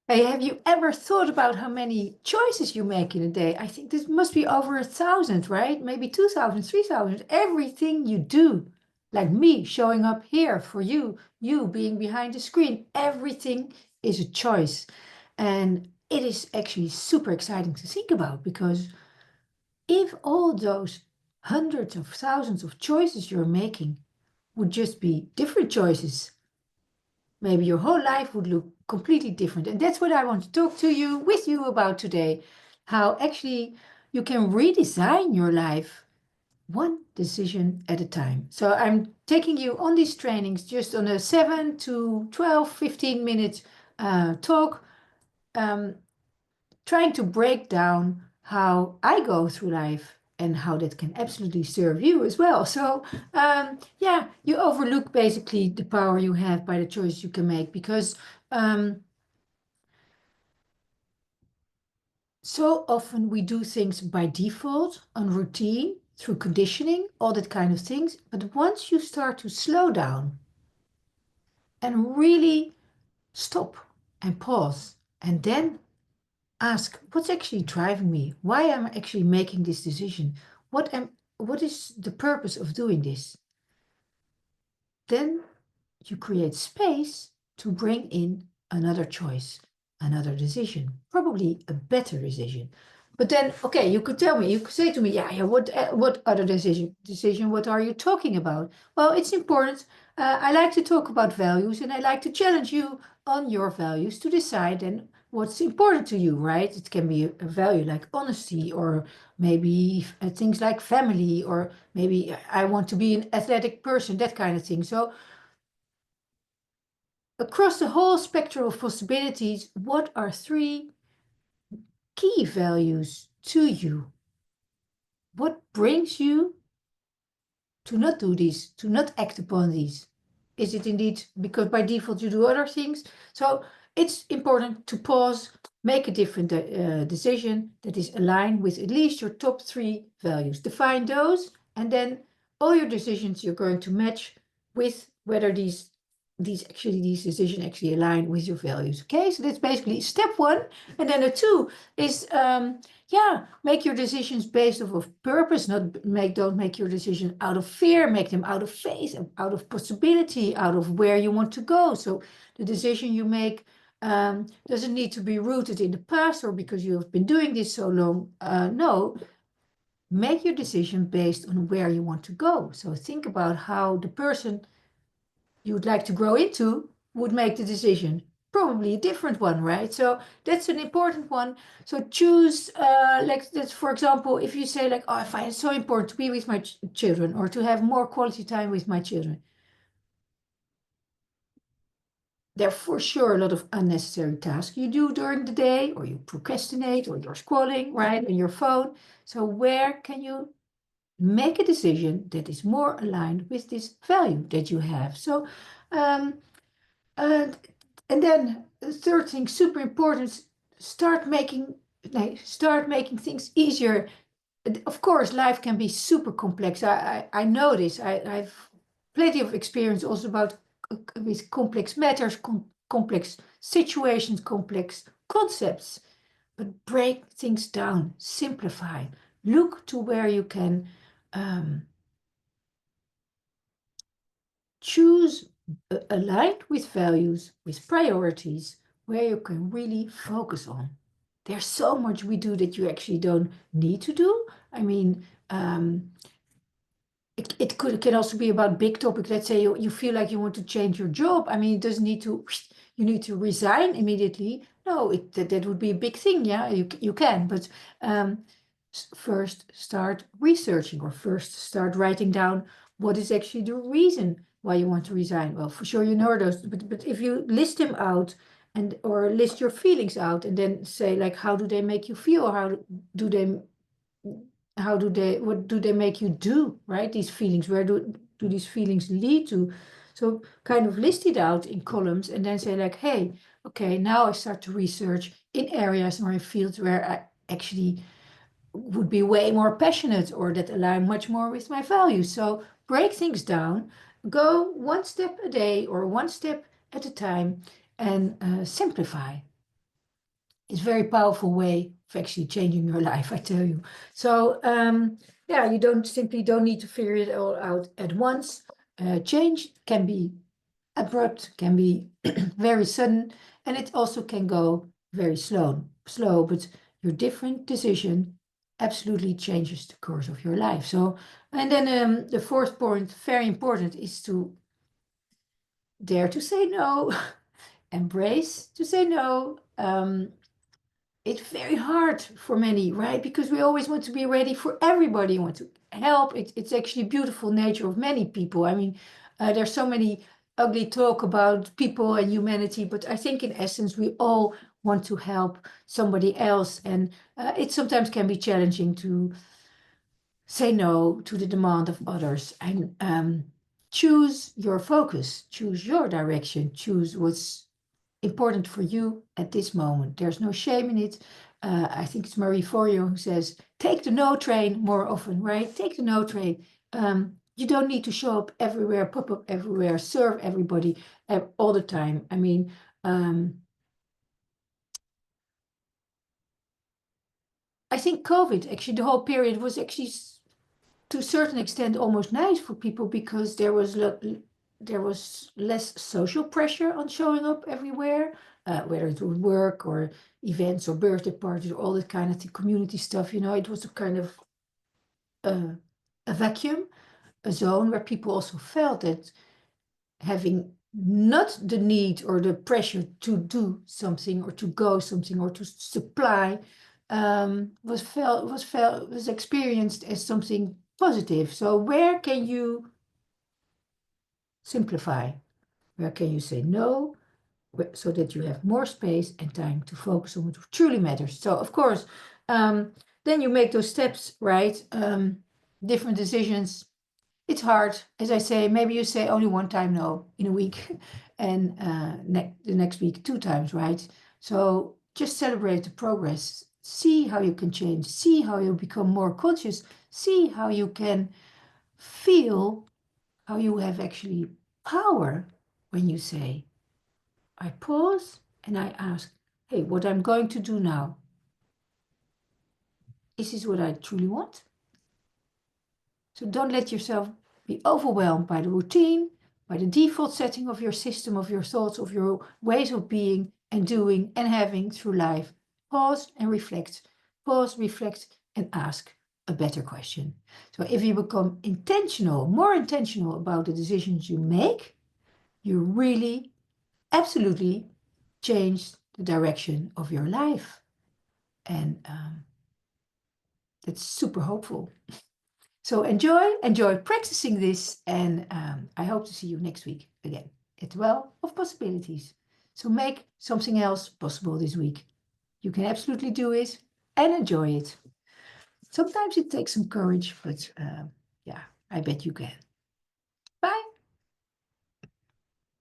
Hey, have you ever thought about how many choices you make in a day? I think this must be over 1,000, right? Maybe 2,000, 3,000. Everything you do, like me showing up here for you, you being behind the screen, everything is a choice. And it is actually super exciting to think about because if all those hundreds of thousands of choices you're making would just be different choices, maybe your whole life would look completely different. And that's what I want to talk to you with you about today. How actually you can redesign your life one decision at a time. So I'm taking you on these trainings just on a 7 to 12, 15 minute talk, um, trying to break down how I go through life and how that can absolutely serve you as well. So, yeah, you overlook basically the power you have by the choice you can make because um, so often we do things by default, on routine, through conditioning, all that kind of things. But once you start to slow down and really stop and pause and then ask what's actually driving me? Why am I actually making this decision? What is the purpose of doing this? Then you create space to bring in another choice, another decision, probably a better decision. But then, okay, you could tell me, you could say to me, yeah, yeah, what other decision, what are you talking about? Well, it's important. I like to talk about values and I like to challenge you on your values to decide then what's important to you, right? It can be a value like honesty or maybe things like family or maybe I want to be an athletic person, that kind of thing. So across the whole spectrum of possibilities, what are three key values to you? What brings you to not do these, to not act upon these? Is it indeed because by default you do other things? So it's important to pause, make a different decision that is aligned with at least your top three values. Define those, and then all your decisions you're going to match with whether these decisions actually align with your values. Okay, so that's basically step one. And then the two is yeah, make your decisions based off of purpose, don't make your decisions out of fear, make them out of faith, out of possibility, out of where you want to go. So the decision you make doesn't need to be rooted in the past or because you have been doing this so long. No, make your decision based on where you want to go. So think about how the person you would like to grow into would make the decision. Probably a different one, right? So that's an important one. So choose, like that's for example, if you say like, oh, I find it so important to be with my children or to have more quality time with my children. There are for sure a lot of unnecessary tasks you do during the day, or you procrastinate, or you're scrolling, right, on your phone. So where can you make a decision that is more aligned with this value that you have? So um, And and then the third thing, super important, start making start making things easier. Of course, life can be super complex. I know this. I've plenty of experience also about with complex matters, complex situations, complex concepts. But break things down, simplify, look to where you can um, choose aligned with values, with priorities, where you can really focus on. There's so much we do that you actually don't need to do. I mean, it can also be about big topics. Let's say you feel like you want to change your job. I mean, it doesn't need to, you need to resign immediately. No, that would be a big thing. Yeah, you can, but um, first start researching or first start writing down what is actually the reason why you want to resign. Well, for sure you know those, but if you list them out and or list your feelings out and then say like, how do they make you feel? Do they what do they make you do, right? These feelings, where do these feelings lead to? So kind of list it out in columns and then say like, hey, okay, now I start to research in areas or in fields where I actually would be way more passionate or that align much more with my values. So break things down, go one step a day or one step at a time and simplify. It's a very powerful way of actually changing your life, I tell you. So yeah, you don't need to figure it all out at once. Change can be abrupt, can be very sudden, and it also can go very slow, but your different decision absolutely changes the course of your life. So, and then the fourth point, very important, is to dare to say no, embrace to say no. It's very hard for many, right? Because we always want to be ready for everybody, want to help. It's actually beautiful nature of many people. I mean, there's so many ugly talk about people and humanity, but I think in essence we all want to help somebody else, and it sometimes can be challenging to say no to the demand of others and choose your focus, choose your direction, choose what's important for you at this moment. There's no shame in it. I think it's Marie Forleo who says, take the no train more often, right? Take the no train. You don't need to show up everywhere, pop up everywhere, serve everybody all the time. I mean, I think COVID, actually, the whole period was actually to a certain extent almost nice for people because there was less social pressure on showing up everywhere, whether it was work or events or birthday parties or all that kind of community stuff. You know, it was a kind of a vacuum, a zone where people also felt that having not the need or the pressure to do something or to go something or to supply was experienced as something positive. So where can you simplify? Where can you say no so that you have more space and time to focus on what truly matters? So of course, then you make those steps, right? Different decisions. It's hard, as I say. Maybe you say only one time no in a week, and the next week 2 times, right? So just celebrate the progress. See how you can change. See how you become more conscious. See how you can feel how you have actually power when you say, I pause and I ask, hey, what I'm going to do now, is this what I truly want? So don't let yourself be overwhelmed by the routine, by the default setting of your system, of your thoughts, of your ways of being and doing and having through life. Pause and reflect. Pause, reflect, and ask a better question. So if you become intentional, more intentional about the decisions you make, you really, absolutely change the direction of your life. And that's super hopeful. So enjoy practicing this, and I hope to see you next week again at the Well of Possibilities. So make something else possible this week. You can absolutely do it and enjoy it. Sometimes it takes some courage, but yeah, I bet you can.